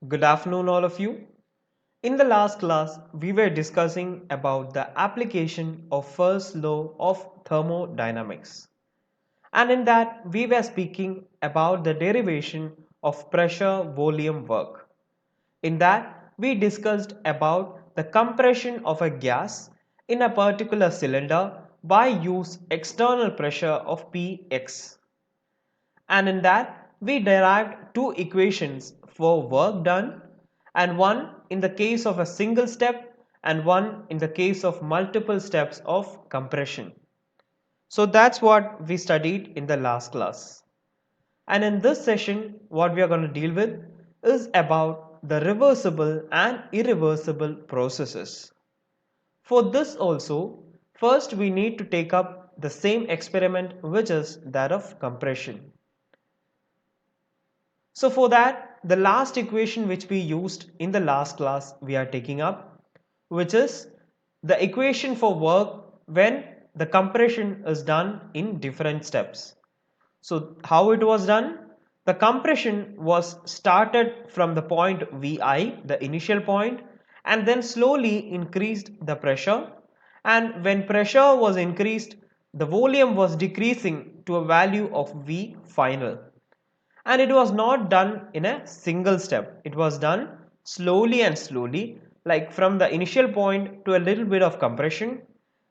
Good afternoon, all of you. In the last class, we were discussing about the application of first law of thermodynamics. And in that, we were speaking about the derivation of pressure volume work. In that, we discussed about the compression of a gas in a particular cylinder by use external pressure of Px. And in that we derived two equations for work done, and one in the case of a single step and one in the case of multiple steps of compression. So that's what we studied in the last class. And in this session what we are going to deal with is about the reversible and irreversible processes. For this also, first we need to take up the same experiment, which is that of compression. So for that, the last equation which we used in the last class we are taking up, which is the equation for work when the compression is done in different steps. So how it was done? The compression was started from the point Vi, the initial point, and then slowly increased the pressure, and when pressure was increased, the volume was decreasing to a value of V final. And it was not done in a single step. It was done slowly and slowly, like from the initial point to a little bit of compression,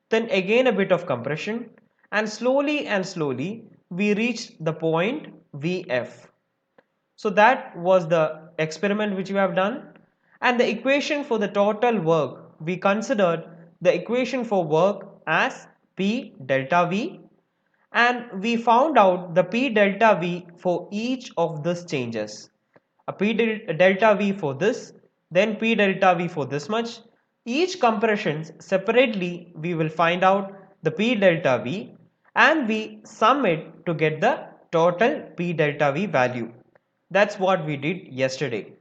then again a bit of compression, and slowly we reached the point Vf. So that was the experiment which we have done, and the equation for the total work, we considered the equation for work as P delta V, and we found out the P delta V for each of these changes. A P delta V for this, then P delta V for this much. Each compressions separately we will find out the P delta V, and we sum it to get the total P delta V value. That's what we did yesterday.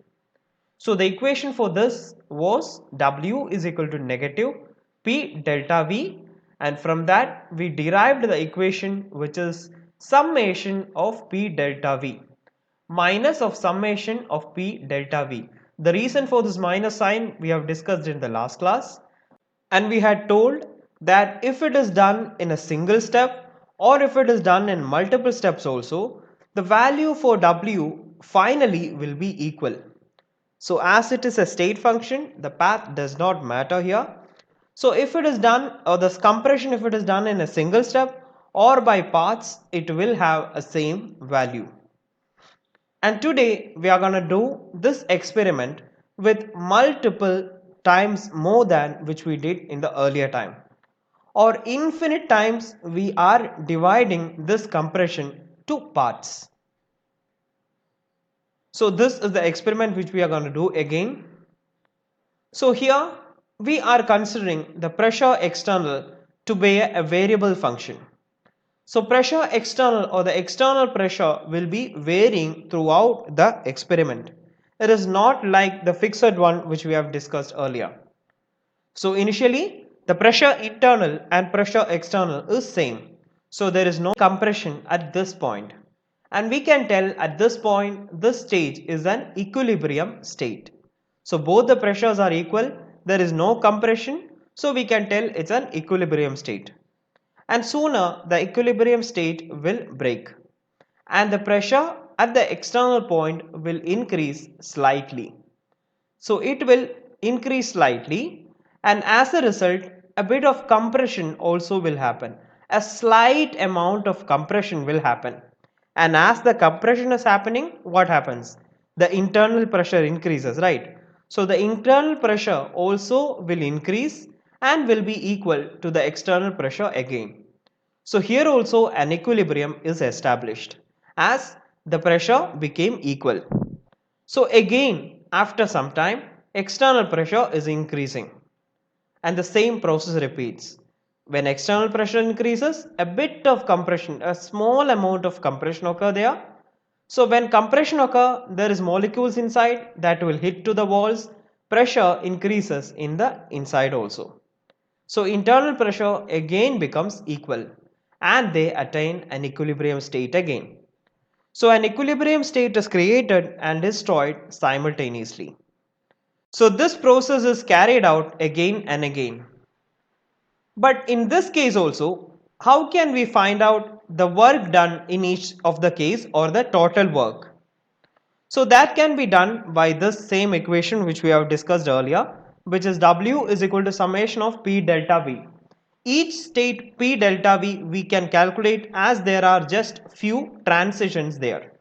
So the equation for this was W is equal to negative P delta V, and from that we derived the equation which is summation of P delta V minus of summation of P delta V. The reason for this minus sign we have discussed in the last class, and we had told that if it is done in a single step or if it is done in multiple steps also, the value for W finally will be equal. So as it is a state function, the path does not matter here. So if it is done, or this compression, if it is done in a single step or by paths, it will have a same value. And today we are going to do this experiment with multiple times more than which we did in the earlier time, or infinite times we are dividing this compression to parts. So this is the experiment which we are going to do again. So here we are considering the pressure external to be a variable function. So pressure external, or the external pressure, will be varying throughout the experiment. It is not like the fixed one which we have discussed earlier. So initially the pressure internal and pressure external is same. So there is no compression at this point. And we can tell at this point this stage is an equilibrium state. So both the pressures are equal, there is no compression, so we can tell it's an equilibrium state. And sooner the equilibrium state will break, and the pressure at the external point will increase slightly. So it will increase slightly, and as a result a bit of compression also will happen. A slight amount of compression will happen, and as the compression is happening, what happens? The internal pressure increases, right? So the internal pressure also will increase and will be equal to the external pressure again. So here also an equilibrium is established as the pressure became equal. So again after some time external pressure is increasing, and the same process repeats. When external pressure increases, a bit of compression, a small amount of compression occur there. So when compression occur, there is molecules inside that will hit to the walls. Pressure increases in the inside also. So internal pressure again becomes equal and they attain an equilibrium state again. So an equilibrium state is created and destroyed simultaneously. So this process is carried out again and again. But in this case also, how can we find out the work done in each of the case or the total work? So that can be done by this same equation which we have discussed earlier, which is W is equal to summation of P delta V. Each state P delta V we can calculate as there are just few transitions there.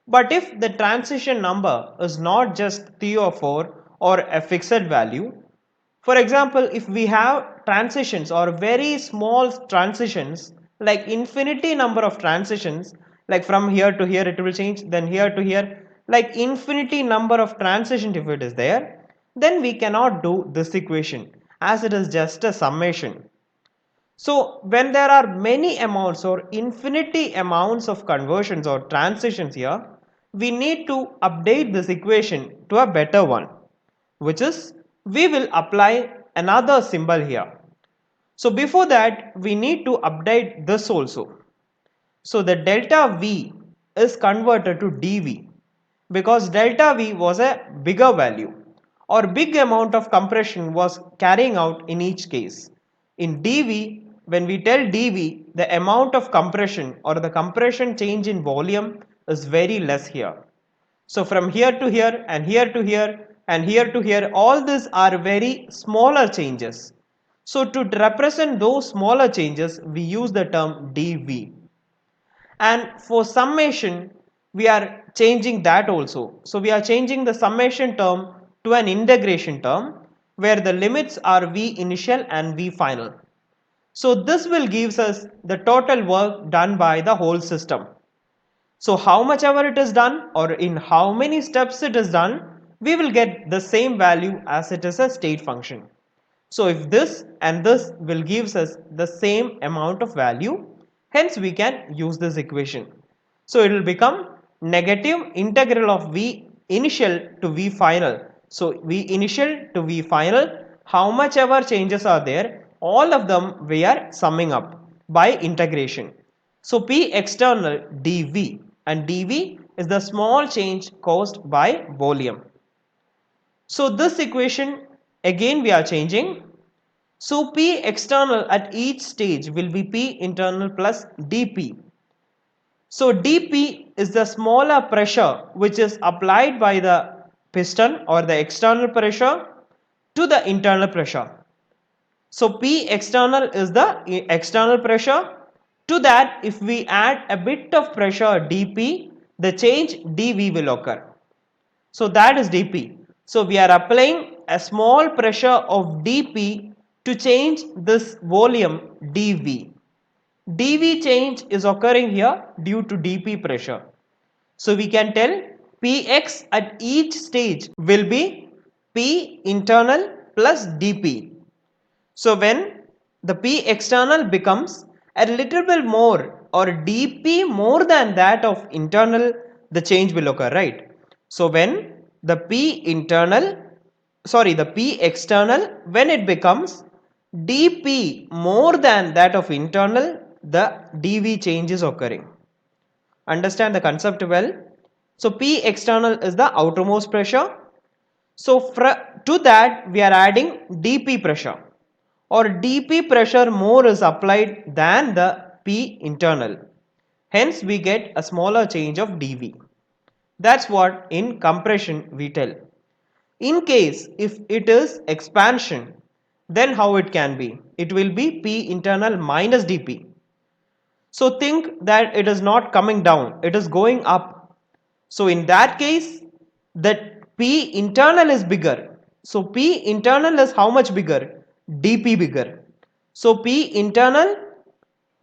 But if the transition number is not just 3 or 4 or a fixed value, for example, if we have transitions or very small transitions like infinity number of transitions, like from here to here it will change, then here to here, like infinity number of transitions if it is there, then we cannot do this equation as it is just a summation. So when there are many amounts or infinity amounts of conversions or transitions here, we need to update this equation to a better one, which is we will apply another symbol here. So before that, we need to update this also. So the delta V is converted to dV because delta V was a bigger value or big amount of compression was carrying out in each case. In dV, when we tell dV, the amount of compression or the compression change in volume is very less here. So from here to here and here to here and here to here, all these are very smaller changes. So to represent those smaller changes, we use the term dV. And for summation, we are changing that also. So we are changing the summation term to an integration term where the limits are V initial and V final. So this will give us the total work done by the whole system. So how much ever it is done or in how many steps it is done, we will get the same value as it is a state function. So if this and this will gives us the same amount of value, hence we can use this equation. So it will become negative integral of V initial to V final. So V initial to V final, how much ever changes are there, all of them we are summing up by integration. So P external dV and dV is the small change caused by volume. So this equation again we are changing. So P external at each stage will be P internal plus dP. So dP is the smaller pressure which is applied by the piston or the external pressure to the internal pressure. So P external is the external pressure. To that, if we add a bit of pressure dP, the change dV will occur. So that is dP. So we are applying a small pressure of dP to change this volume dV. dV change is occurring here due to dP pressure. So we can tell Px at each stage will be P internal plus dP. So when the P external becomes a little bit more or dP more than that of internal, the change will occur, right? So when the P external, when it becomes dP more than that of internal, the dV change is occurring. Understand the concept well? So P external is the outermost pressure. So to that we are adding dP pressure or dP pressure more is applied than the P internal. Hence we get a smaller change of dV. That's what in compression we tell. In case if it is expansion, then how it can be? It will be P internal minus dP. So think that it is not coming down, it is going up. So in that case, that P internal is bigger. So P internal is how much bigger? dP bigger. So P internal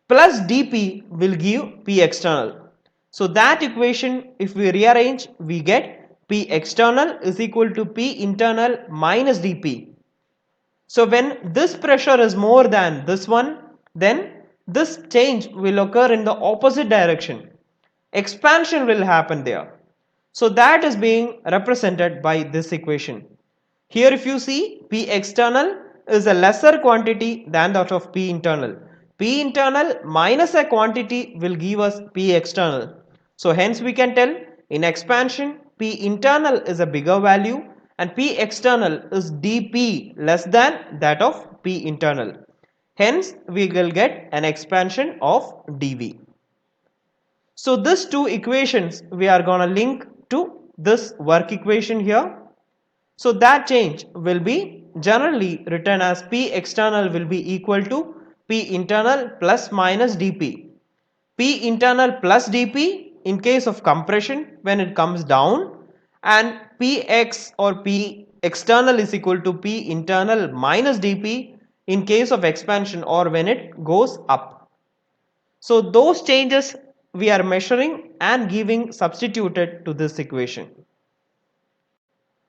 plus dP will give P external. So that equation if we rearrange, we get P external is equal to P internal minus dP. So when this pressure is more than this one, then this change will occur in the opposite direction. Expansion will happen there. So that is being represented by this equation. Here if you see, P external is a lesser quantity than that of P internal. P internal minus a quantity will give us P external. So hence we can tell in expansion P internal is a bigger value and P external is dP less than that of P internal. Hence we will get an expansion of dV. So these two equations we are going to link to this work equation here. So that change will be generally written as P external will be equal to P internal plus minus dP. P internal plus dP in case of compression when it comes down, and Px or P external is equal to P internal minus dP in case of expansion or when it goes up. So those changes we are measuring and giving substituted to this equation.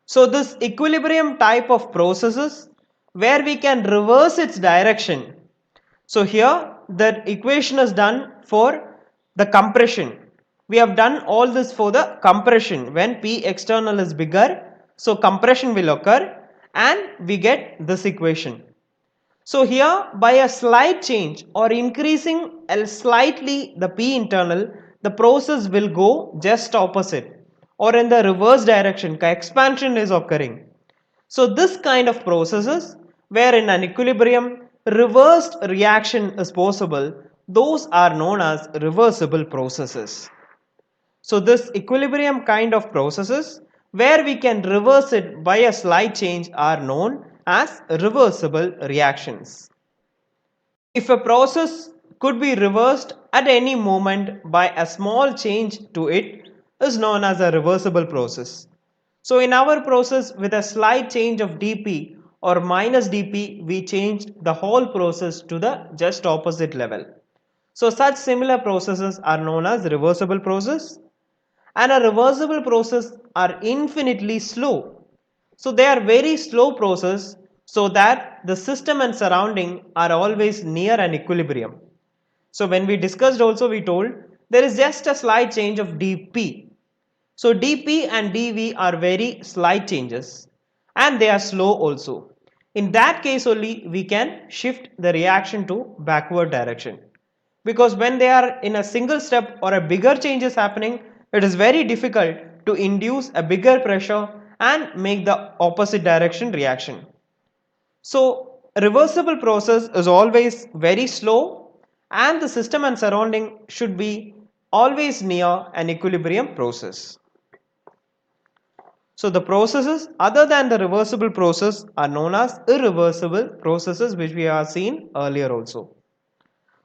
So this equilibrium type of processes where we can reverse its direction. So here the equation is done for the compression. We have done all this for the compression when P external is bigger. So compression will occur and we get this equation. So here by a slight change or increasing slightly the P internal, the process will go just opposite or in the reverse direction, expansion is occurring. So this kind of processes where in an equilibrium reversed reaction is possible, those are known as reversible processes. So this equilibrium kind of processes where we can reverse it by a slight change are known as reversible reactions. If a process could be reversed at any moment by a small change to it is known as a reversible process. So in our process with a slight change of dP or minus dP, we changed the whole process to the just opposite level. So such similar processes are known as reversible process, and a reversible process are infinitely slow. So they are very slow process so that the system and surrounding are always near an equilibrium. So when we discussed also we told there is just a slight change of dP. So dP and dV are very slight changes and they are slow also. In that case only we can shift the reaction to backward direction. Because when they are in a single step or a bigger change is happening, it is very difficult to induce a bigger pressure and make the opposite direction reaction. So reversible process is always very slow and the system and surrounding should be always near an equilibrium process. So the processes other than the reversible process are known as irreversible processes, which we have seen earlier also.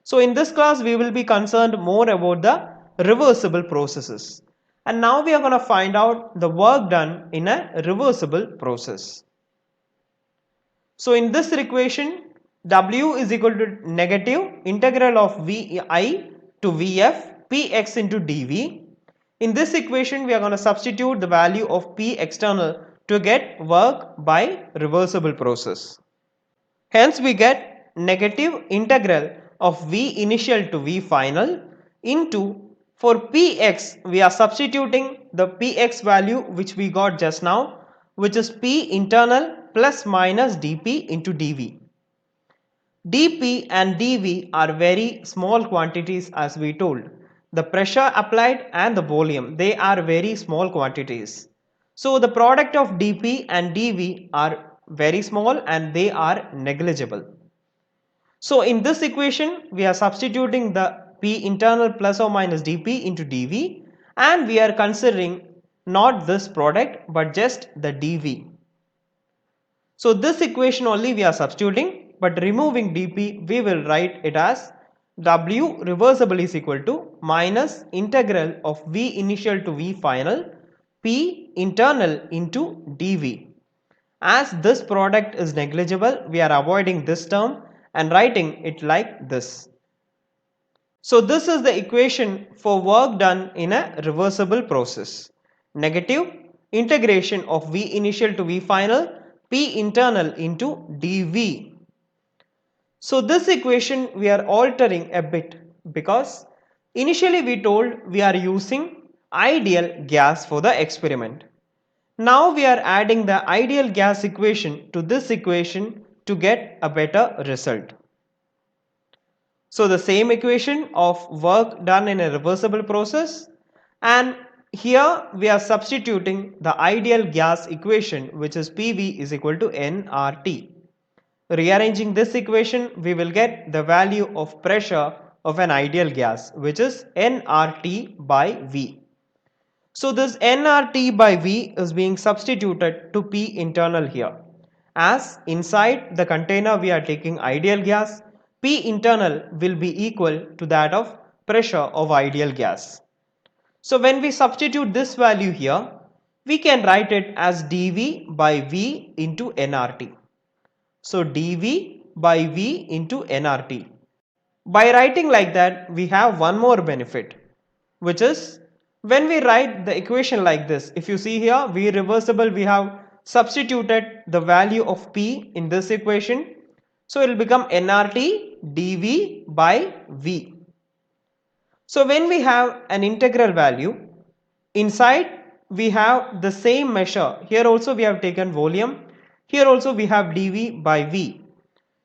So in this class we will be concerned more about the reversible processes, and now we are going to find out the work done in a reversible process. So in this equation W is equal to negative integral of Vi to Vf Px into dV. In this equation we are going to substitute the value of P external to get work by reversible process. Hence we get negative integral of V initial to V final into, for Px we are substituting the Px value which we got just now, which is P internal plus minus dP into dV. dP and dV are very small quantities as we told. The pressure applied and the volume, they are very small quantities. So the product of dP and dV are very small and they are negligible. So in this equation we are substituting the P internal plus or minus dP into dV, and we are considering not this product but just the dV. So this equation only we are substituting, but removing dP we will write it as W reversible is equal to minus integral of V initial to V final P internal into dV. As this product is negligible, we are avoiding this term and writing it like this. So this is the equation for work done in a reversible process. Negative integration of V initial to V final P internal into dV. So this equation we are altering a bit because initially we told we are using ideal gas for the experiment. Now we are adding the ideal gas equation to this equation to get a better result. So the same equation of work done in a reversible process, And here we are substituting the ideal gas equation, which is PV is equal to nRT. Rearranging this equation, we will get the value of pressure of an ideal gas, which is nRT by V. So this nRT by V is being substituted to P internal here. As inside the container we are taking ideal gas, P internal will be equal to that of pressure of ideal gas. So when we substitute this value here, we can write it as dV by V into nRT. So dV by V into nRT. By writing like that, we have one more benefit, which is when we write the equation like this, if you see here, V reversible, we have substituted the value of P in this equation. So it will become nRT dV by V. So when we have an integral value, inside we have the same measure. Here also we have taken volume. Here also we have dV by V.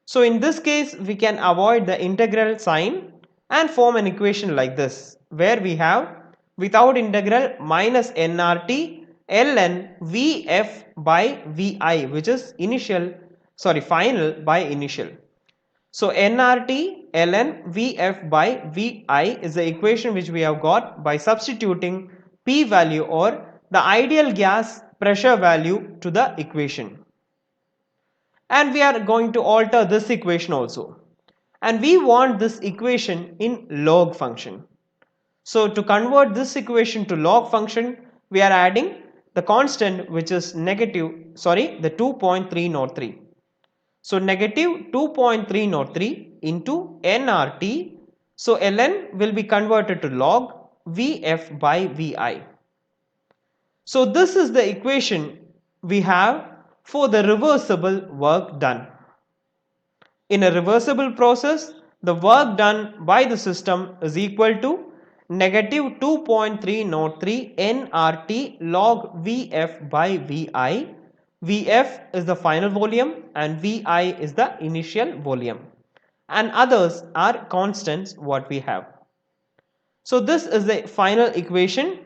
So in this case we can avoid the integral sign and form an equation like this, where we have without integral minus nRT ln Vf by Vi, which is final by initial. So nRT ln Vf by Vi is the equation which we have got by substituting P value or the ideal gas pressure value to the equation. And we are going to alter this equation also. And we want this equation in log function. So to convert this equation to log function, we are adding the constant, which is the 2.303. So negative 2.303 into nRT. So ln will be converted to log Vf by Vi. So this is the equation we have for the reversible work done. In a reversible process, the work done by the system is equal to negative 2.303 nRT log Vf by Vi. Vf is the final volume and Vi is the initial volume, and others are constants what we have. So this is the final equation,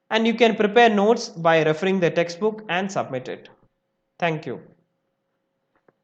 and you can prepare notes by referring the textbook and submit it. Thank you.